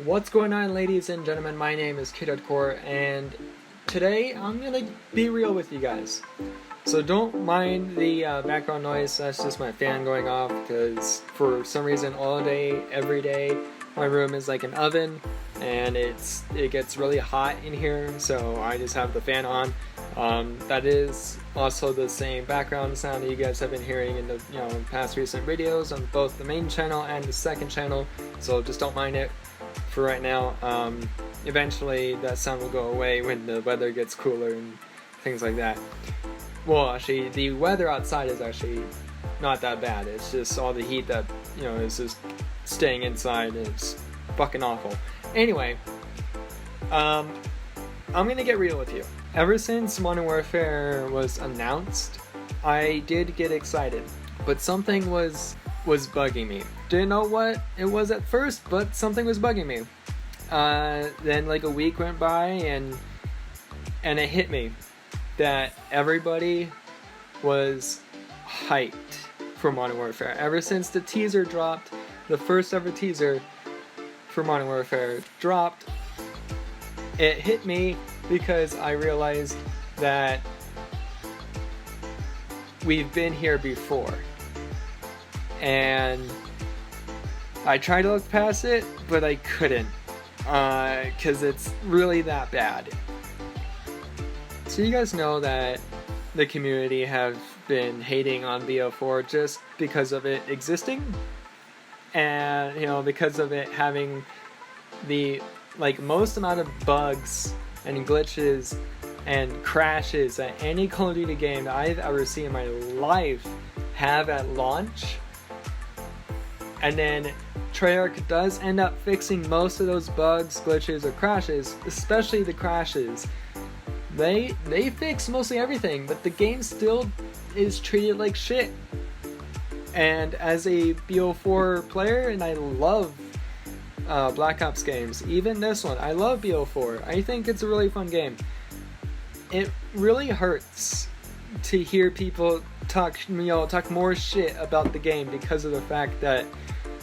What's going on, ladies and gentlemen? My name is Kid@Core, and today I'm gonna be real with you guys. So don't mind the background noise. That's just my fan going off, because for some reason all day, every day, my room is like an oven, and it gets really hot in here. So I just have the fan on. That is also the same background sound that you guys have been hearing in the past recent videos on both the main channel and the second channel. So just don't mind it for right now. Eventually that sound will go away when the weather gets cooler and things like that. Well, actually, the weather outside is actually not that bad. It's just all the heat that is just staying inside, and it's fucking awful. Anyway, I'm gonna get real with you. Ever since Mon Warfare was announced, I did get excited, but something was bugging me. Didn't know what it was at first, but something was bugging me. Then like a week went by, and it hit me that everybody was hyped for Modern Warfare. Ever since the teaser dropped, the first ever teaser for Modern Warfare dropped, it hit me because I realized that we've been here before. And I tried to look past it, but I couldn't, because it's really that bad. So you guys know that the community have been hating on BO4 just because of it existing, and because of it having the most amount of bugs and glitches and crashes that any Call of Duty game that I've ever seen in my life have at launch. And then Treyarch does end up fixing most of those bugs, glitches, or crashes, especially the crashes. They fix mostly everything, but the game still is treated like shit. And as a BO4 player, and I love Black Ops games, even this one, I love BO4. I think it's a really fun game. It really hurts to hear people talk more shit about the game because of the fact that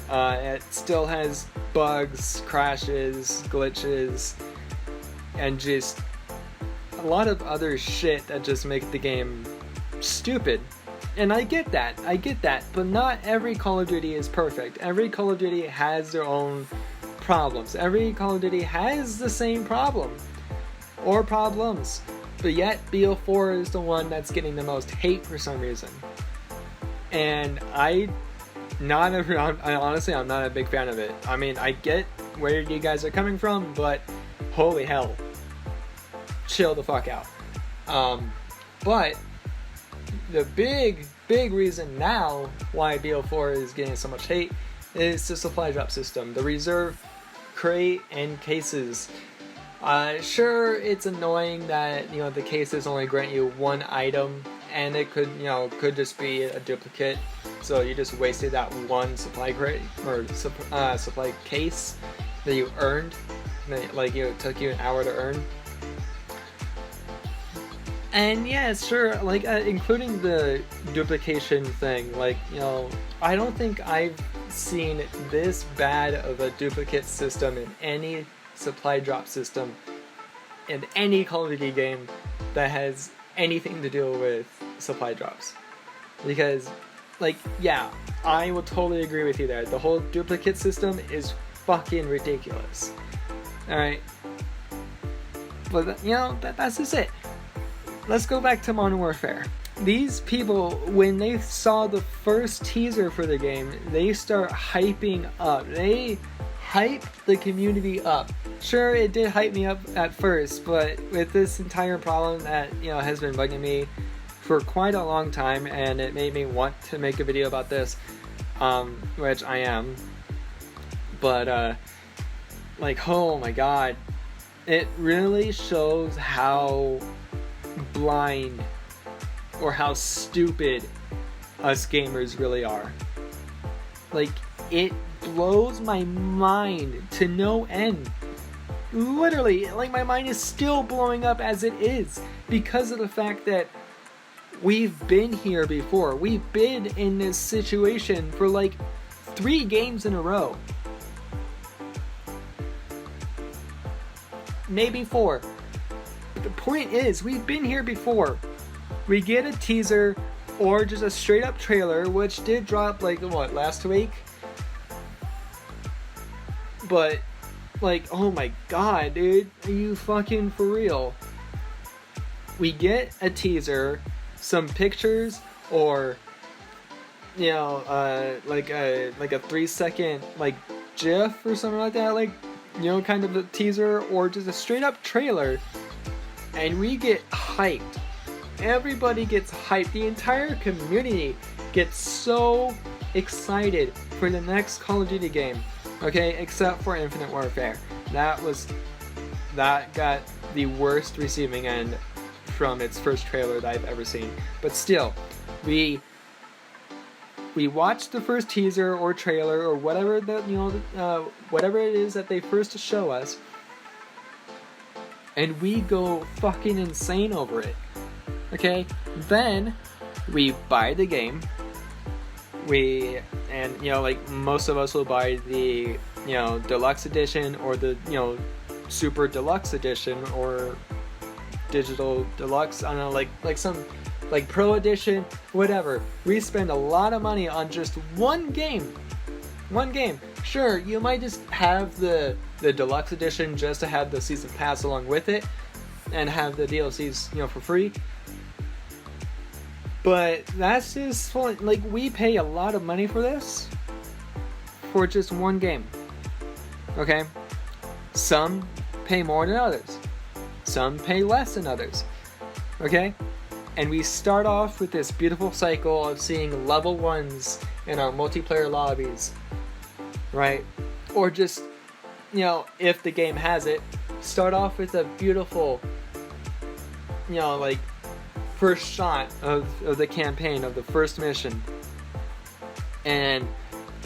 it still has bugs, crashes, glitches, and just a lot of other shit that just make the game stupid. And I get that, but not every Call of Duty is perfect. Every Call of Duty has their own problems. Every Call of Duty has the same problem or problems, but yet BO4 is the one that's getting the most hate for some reason. And honestly, I'm not a big fan of it. I mean, I get where you guys are coming from, but holy hell, chill the fuck out. But the big reason now why BO4 is getting so much hate is the supply drop system, the reserve crate and cases. Sure, it's annoying that the cases only grant you one item, and it could just be a duplicate, so you just wasted that one supply crate or supply case that you earned, it took you an hour to earn. And yeah, sure, including the duplication thing, I don't think I've seen this bad of a duplicate system in any supply drop system in any Call of Duty game that has anything to do with supply drops. Because, yeah, I will totally agree with you there. The whole duplicate system is fucking ridiculous. Alright? But, that's just it. Let's go back to Modern Warfare. These people, when they saw the first teaser for the game, they start hyping up. They hyped the community up. Sure, it did hype me up at first, but with this entire problem that has been bugging me for quite a long time, and it made me want to make a video about this, which I am. But oh my god, it really shows how blind or how stupid us gamers really are. It blows my mind to no end. Literally, my mind is still blowing up as it is because of the fact that we've been here before. We've been in this situation for 3 games in a row. maybe 4. But the point is, we've been here before. We get a teaser or just a straight up trailer, which did drop like what, last week? But like, oh my god, dude, are you fucking for real? We get a teaser, some pictures, or you know, like a 3-second like GIF or something like that, like, you know, kind of a teaser, or just a straight up trailer, and we get hyped. Everybody gets hyped. The entire community gets so excited for the next Call of Duty game. Okay, except for Infinite Warfare. That got the worst receiving end from its first trailer that I've ever seen. But still, we watched the first teaser or trailer or whatever whatever it is that they first show us, and we go fucking insane over it. Okay, then we buy the game. And you know, like, most of us will buy the, you know, deluxe edition or the, you know, super deluxe edition or digital deluxe. I don't know, like some like pro edition, whatever. We spend a lot of money on just one game. Sure, you might just have the deluxe edition just to have the season pass along with it and have the DLCs, you know, for free. But that's just fun. Like, we pay a lot of money for this for just one game. Okay? Some pay more than others. Some pay less than others. Okay? And we start off with this beautiful cycle of seeing level 1s in our multiplayer lobbies. Right? Or just, you know, if the game has it, start off with a beautiful, you know, like, first shot of the campaign, of the first mission. And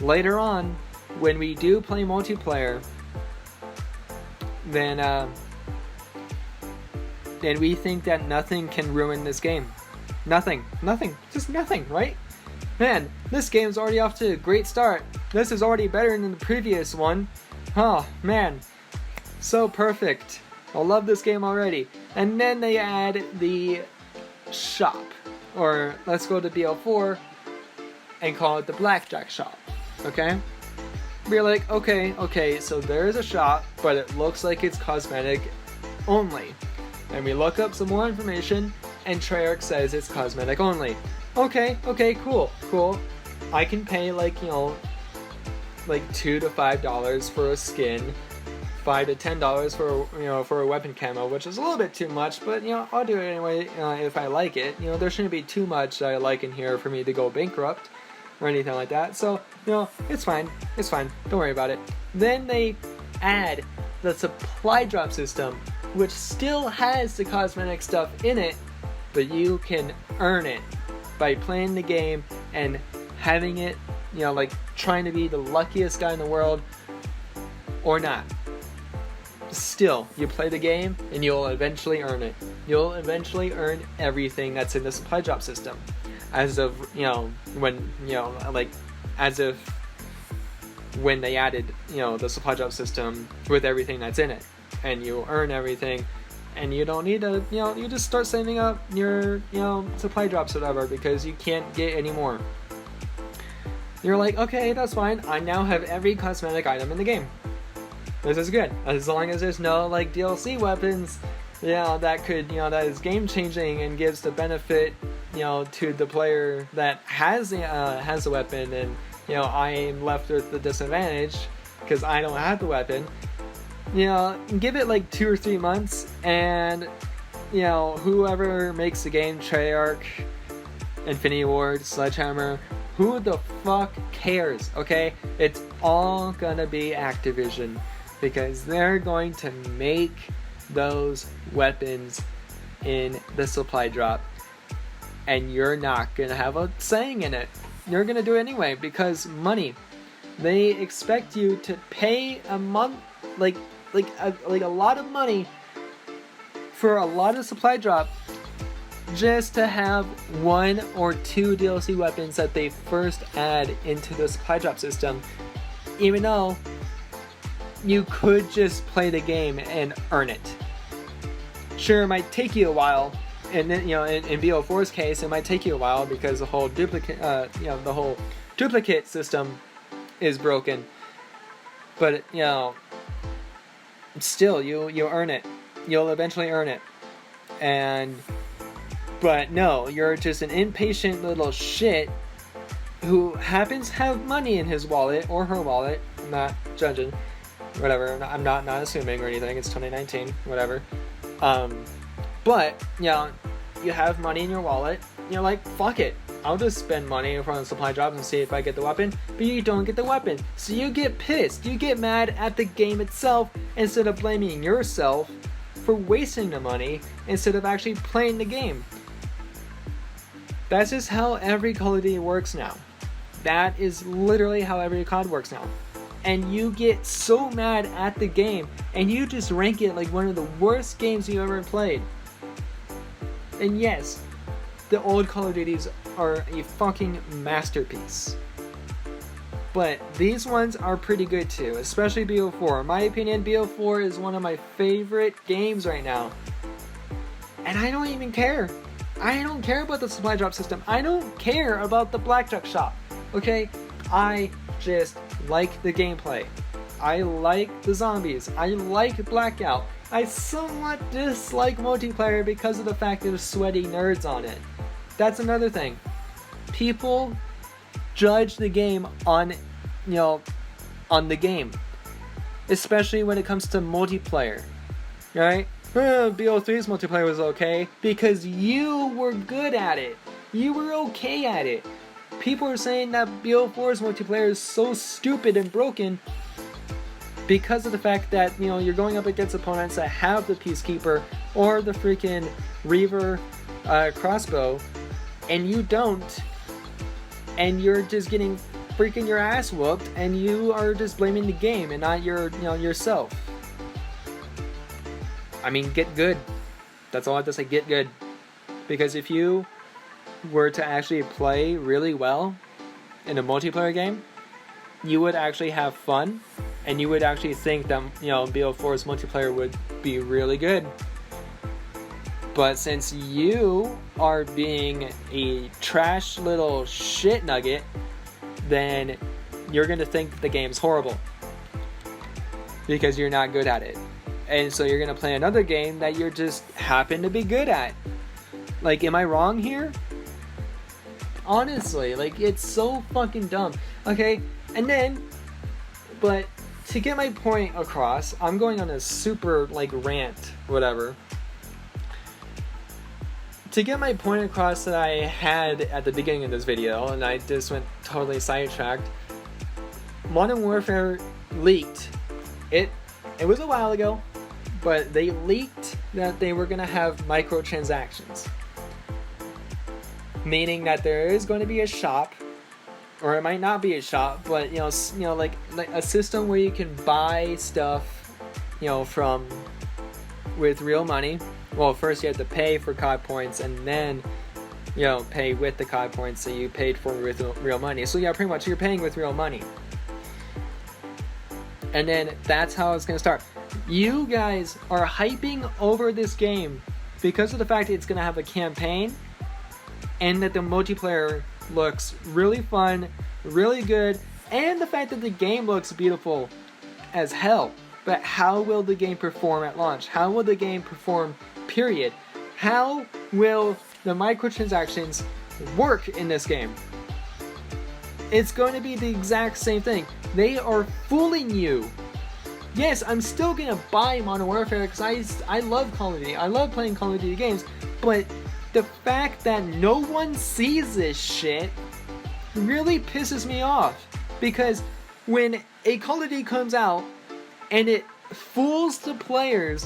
later on, when we do play multiplayer, then we think that nothing can ruin this game. Nothing, just nothing, right? Man, this game's already off to a great start. This is already better than the previous one. Oh man, so perfect. I love this game already. And then they add the shop, or let's go to BL4 and call it the Blackjack Shop. Okay, we're like, okay, so there's a shop, but it looks like it's cosmetic only. And we look up some more information, and Treyarch says it's cosmetic only. Okay, cool. I can pay, like, you know, like $2 to $5 for a skin, $5 to $10 for, you know, for a weapon camo, which is a little bit too much, but, you know, I'll do it anyway if I like it. You know, there shouldn't be too much that I like in here for me to go bankrupt or anything like that. So, you know, it's fine. Don't worry about it. Then they add the supply drop system, which still has the cosmetic stuff in it, but you can earn it by playing the game and having it, you know, like, trying to be the luckiest guy in the world or not. Still, you play the game and you'll eventually earn it. You'll eventually earn everything that's in the supply drop system. As of, you know, when, you know, like, as of when they added, you know, the supply drop system with everything that's in it. And you earn everything, and you don't need to, you know, you just start saving up your, you know, supply drops or whatever, because you can't get any more. You're like, okay, that's fine. I now have every cosmetic item in the game. This is good, as long as there's no, like, DLC weapons, you know, that could, you know, that is game changing and gives the benefit, you know, to the player that has the weapon, and, you know, I am left with the disadvantage because I don't have the weapon. You know, give it like 2 or 3 months, and, you know, whoever makes the game, Treyarch, Infinity Ward, Sledgehammer, who the fuck cares? Okay, it's all gonna be Activision, because they're going to make those weapons in the supply drop, and you're not gonna have a saying in it. You're gonna do it anyway, because money. They expect you to pay a month, like a lot of money for a lot of supply drop, just to have 1 or 2 DLC weapons that they first add into the supply drop system, even though you could just play the game and earn it. Sure, it might take you a while, and then, you know, in BO4's case, it might take you a while because the whole duplicate system is broken. But, you know, still, you'll earn it. You'll eventually earn it. But no, you're just an impatient little shit who happens to have money in his wallet or her wallet. I'm not judging. Whatever. I'm not assuming or anything. It's 2019. Whatever. But, you know, you have money in your wallet. You're like, fuck it. I'll just spend money in front of supply drops and see if I get the weapon. But you don't get the weapon. So you get pissed. You get mad at the game itself instead of blaming yourself for wasting the money instead of actually playing the game. That's just how every Call of Duty works now. That is literally how every COD works now. And you get so mad at the game and you just rank it like one of the worst games you ever played. And yes, the old Call of Duties are a fucking masterpiece. But these ones are pretty good too, especially BO4. In my opinion, BO4 is one of my favorite games right now. And I don't even care. I don't care about the supply drop system. I don't care about the Blackjack Shop. Okay? I just like the gameplay. I like the zombies. I like Blackout. I somewhat dislike multiplayer because of the fact there's sweaty nerds on it. That's another thing. People judge the game on, you know, on the game. Especially when it comes to multiplayer. Right? BO3's multiplayer was okay because you were good at it. You were okay at it. People are saying that BO4's multiplayer is so stupid and broken because of the fact that, you know, you're going up against opponents that have the Peacekeeper or the freaking Reaver crossbow, and you don't, and you're just getting freaking your ass whooped, and you are just blaming the game and not yourself. I mean, get good. That's all I have to say, get good. Because if you were to actually play really well in a multiplayer game, you would actually have fun, and you would actually think that, you know, BO4's multiplayer would be really good. But since you are being a trash little shit nugget, then you're going to think the game's horrible. Because you're not good at it. And so you're going to play another game that you're just happen to be good at. Like, am I wrong here? Honestly, like, it's so fucking dumb. Okay, and then, but to get my point across, I'm going on a super, like, rant, whatever. To get my point across that I had at the beginning of this video, and I just went totally sidetracked, Modern Warfare leaked. It was a while ago, but they leaked that they were going to have microtransactions. Meaning that there is going to be a shop, or it might not be a shop, but, you know, like a system where you can buy stuff, you know, from with real money. Well, first you have to pay for COD points, and then, you know, pay with the COD points that you paid for with real money. So yeah, pretty much you're paying with real money. And then that's how it's going to start. You guys are hyping over this game because of the fact that it's going to have a campaign and that the multiplayer looks really fun, really good, and the fact that the game looks beautiful as hell. But how will the game perform at launch? How will the game perform, period? How will the microtransactions work in this game? It's going to be the exact same thing. They are fooling you. Yes, I'm still going to buy Mon Warfare because I love Call of Duty. I love playing Call of Duty games. But the fact that no one sees this shit really pisses me off. Because when a Call of Duty comes out and it fools the players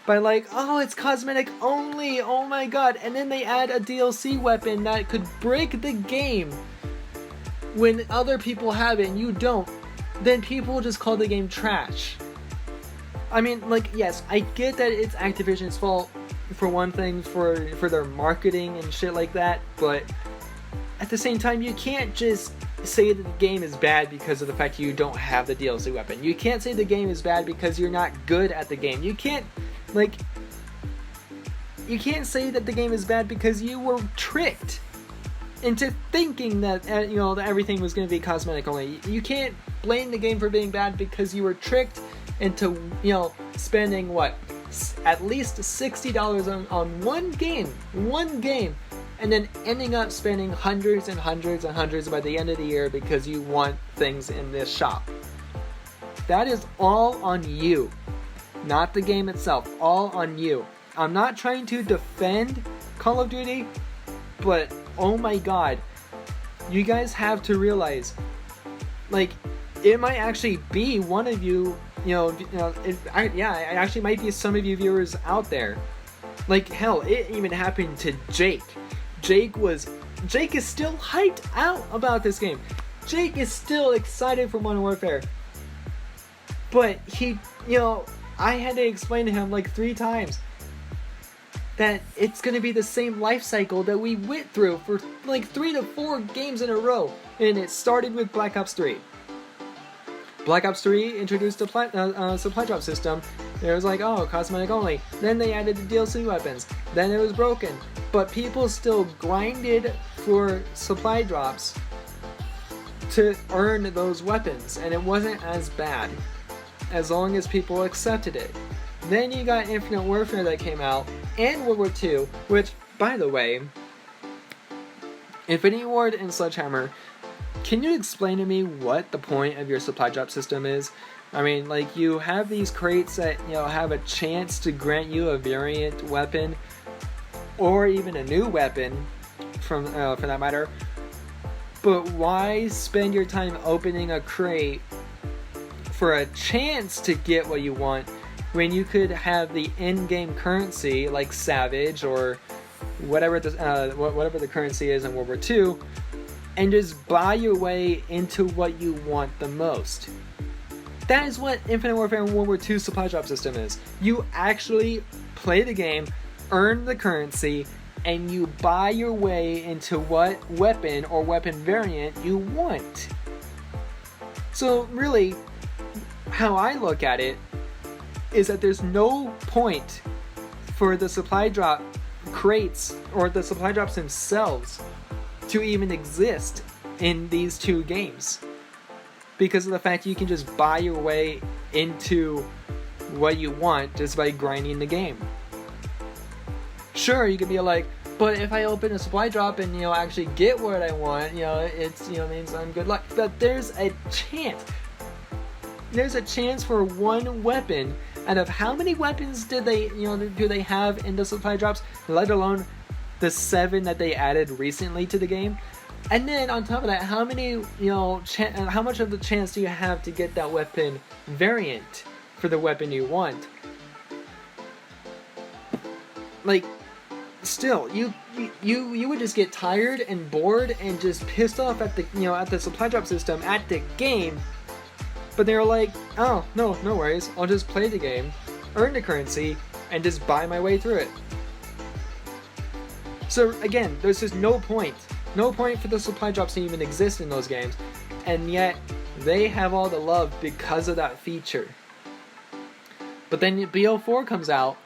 by like, oh, it's cosmetic only, oh my god, and then they add a DLC weapon that could break the game when other people have it and you don't, then people just call the game trash. I mean, like, yes, I get that it's Activision's fault for one thing, for their marketing and shit like that, but at the same time, you can't just say that the game is bad because of the fact you don't have the DLC weapon. You can't say the game is bad because you're not good at the game. You can't say that the game is bad because you were tricked into thinking that that everything was going to be cosmetic only. You can't blame the game for being bad because you were tricked into spending at least $60 on one game, and then ending up spending hundreds and hundreds and hundreds by the end of the year because you want things in this shop. That is all on you, not the game itself. All on you. I'm not trying to defend Call of Duty, but oh my god, you guys have to realize, it might actually be one of you, it actually might be some of you viewers out there. Hell, it even happened to Jake. Jake is still hyped out about this game. Jake is still excited for Mon Warfare. But he, I had to explain to him 3 times that it's going to be the same life cycle that we went through for 3 to 4 games in a row. And it started with Black Ops 3. Black Ops 3 introduced a supply drop system. It was cosmetic only. Then they added the DLC weapons. Then it was broken. But people still grinded for supply drops to earn those weapons. And it wasn't as bad, as long as people accepted it. Then you got Infinite Warfare that came out, and World War II, which, by the way, Infinity Ward and Sledgehammer, can you explain to me what the point of your supply drop system is? I mean, you have these crates that, have a chance to grant you a variant weapon, or even a new weapon, for that matter. But why spend your time opening a crate for a chance to get what you want, when you could have the in-game currency, like Savage or whatever the currency is in World War II, and just buy your way into what you want the most? That is what Infinite Warfare and World War II supply drop system is. You actually play the game, earn the currency, and you buy your way into what weapon or weapon variant you want. So really, how I look at it is that there's no point for the supply drop crates or the supply drops themselves to even exist in these 2 games, because of the fact you can just buy your way into what you want just by grinding the game. Sure, you could be but if I open a supply drop and actually get what I want, it's means I'm good luck. But there's a chance. There's a chance for one weapon out of how many weapons do they have in the supply drops, let alone the 7 that they added recently to the game. And then on top of that, how many how much of the chance do you have to get that weapon variant for the weapon you want? Still, you would just get tired and bored and just pissed off at the supply drop system, at the game. But they were oh, no worries, I'll just play the game, earn the currency, and just buy my way through it. So again, there's just no point for the supply drops to even exist in those games, and yet they have all the love because of that feature. But then BO4 comes out,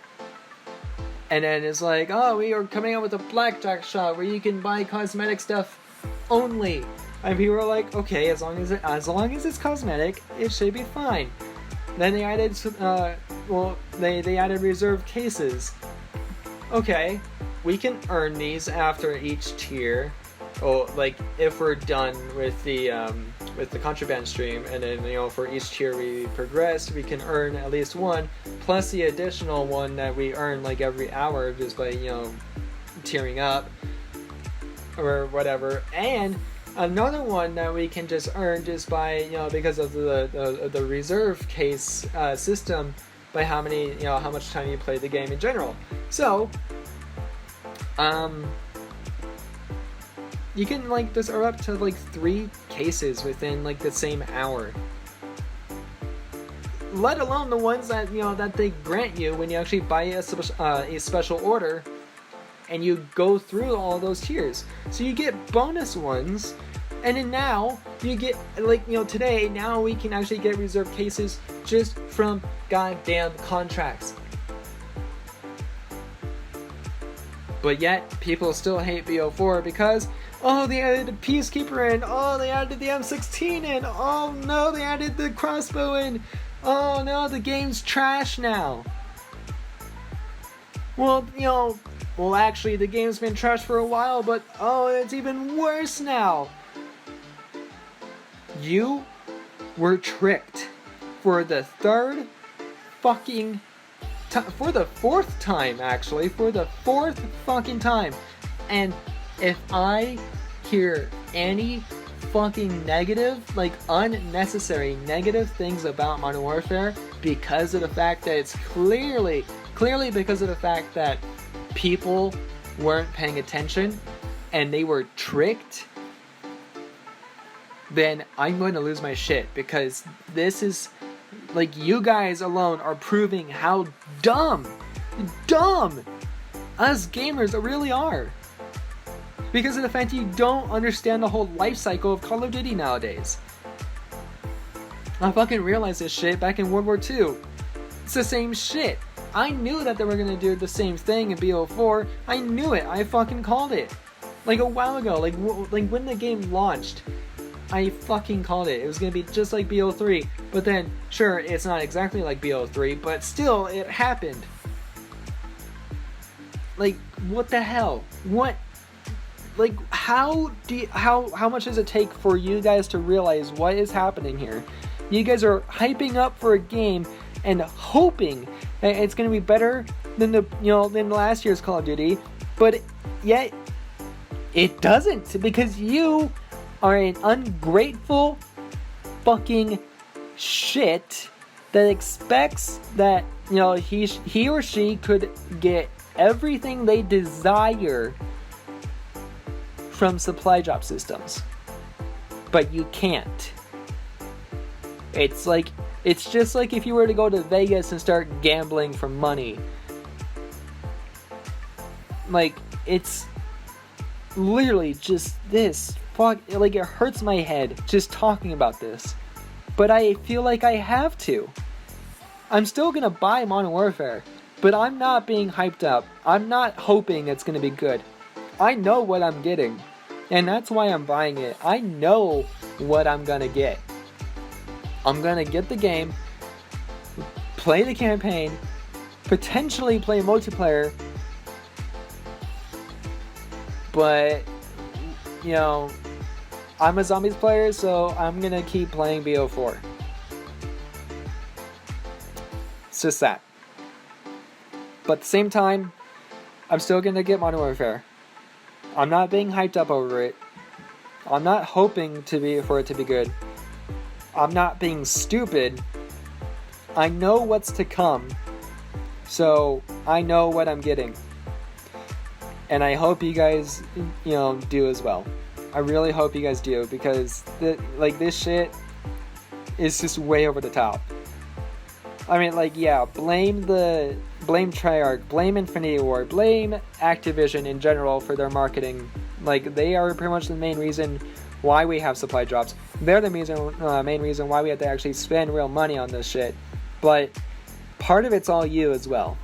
and then it's oh, we are coming out with a Blackjack Shop where you can buy cosmetic stuff only. And people were okay, as long as it's cosmetic, it should be fine. Then they added, they added reserved cases. Okay, we can earn these after each tier. If we're done with the contraband stream, and then for each tier we progress, we can earn at least one, plus the additional one that we earn every hour just by tiering up or whatever, and another one that we can just earn just by because of the reserve case system, by how much time you play the game in general. So you can just earn up to 3 cases within the same hour, let alone the ones that that they grant you when you actually buy a special order and you go through all those tiers. So you get bonus ones And then now you get, like, you know, today, now we can actually get reserved cases just from goddamn contracts. But yet, people still hate BO4 because, oh, they added the Peacekeeper in, oh, they added the M16 in, oh no, they added the crossbow in, oh no, the game's trash now. Well, you know, well, actually, the game's been trash for a while, but oh, it's even worse now. You were tricked for the third fucking time, for the fourth time, actually, for the fourth fucking time. And if I hear any fucking negative, like unnecessary negative things about Modern Warfare because of the fact that it's clearly because of the fact that people weren't paying attention and they were tricked, then I'm going to lose my shit, because this is, like, you guys alone are proving how dumb us gamers really are. Because of the fact that you don't understand the whole life cycle of Call of Duty nowadays. I fucking realized this shit back in World War II. It's the same shit. I knew that they were gonna do the same thing in BO4. I knew it. I fucking called it. Like a while ago. Like when the game launched. I fucking called it. It was gonna be just like BO3. But then, sure, it's not exactly like BO3, but still, it happened. Like, what the hell? What? Like, how much does it take for you guys to realize what is happening here? You guys are hyping up for a game and hoping that it's going to be better than than last year's Call of Duty, but yet it doesn't, because you are an ungrateful fucking shit that expects that, you know, he or she could get everything they desire from supply drop systems, but you can't. It's just like if you were to go to Vegas and start gambling for money. Like, it's literally just this fuck, like, it hurts my head just talking about this, but I feel like I have to. I'm still gonna buy Modern Warfare, but I'm not being hyped up. I'm not hoping it's gonna be good. I know what I'm getting, and that's why I'm buying it. I know what I'm gonna get. I'm gonna get the game, play the campaign, potentially play multiplayer, but, you know, I'm a zombies player, so I'm gonna keep playing BO4. It's just that. But at the same time, I'm still gonna get Modern Warfare. I'm not being hyped up over it. I'm not hoping for it to be good. I'm not being stupid. I know what's to come, so I know what I'm getting. And I hope you guys, you know, do as well. I really hope you guys do, because this shit is just way over the top. I mean, like, yeah, blame Treyarch, blame Infinity Ward, blame Activision in general for their marketing. Like, they are pretty much the main reason why we have supply drops. They're the main reason why we have to actually spend real money on this shit. But part of it's all you as well.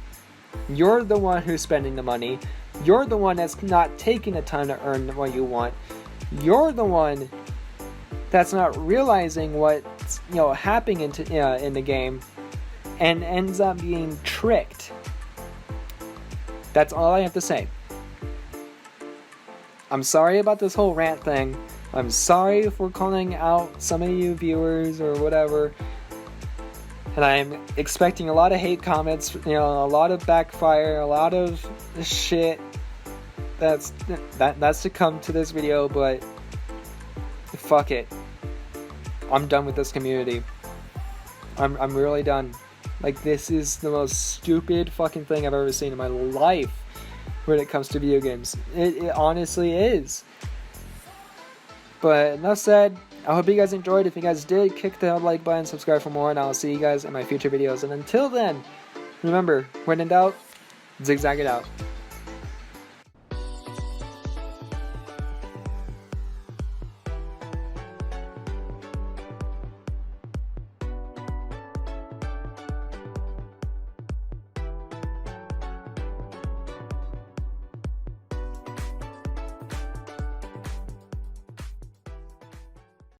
You're the one who's spending the money. You're the one that's not taking the time to earn what you want. You're the one that's not realizing what's, you know, happening in the game, and ends up being tricked. That's all I have to say. I'm sorry about this whole rant thing. I'm sorry for calling out some of you viewers or whatever. And I'm expecting a lot of hate comments, you know, a lot of backfire, a lot of shit that's to come to this video, but fuck it. I'm done with this community. I'm really done. Like, this is the most stupid fucking thing I've ever seen in my life when it comes to video games. It honestly is. But enough said. I hope you guys enjoyed. If you guys did, kick the like button, subscribe for more, and I'll see you guys in my future videos. And until then, remember, when in doubt, zigzag it out.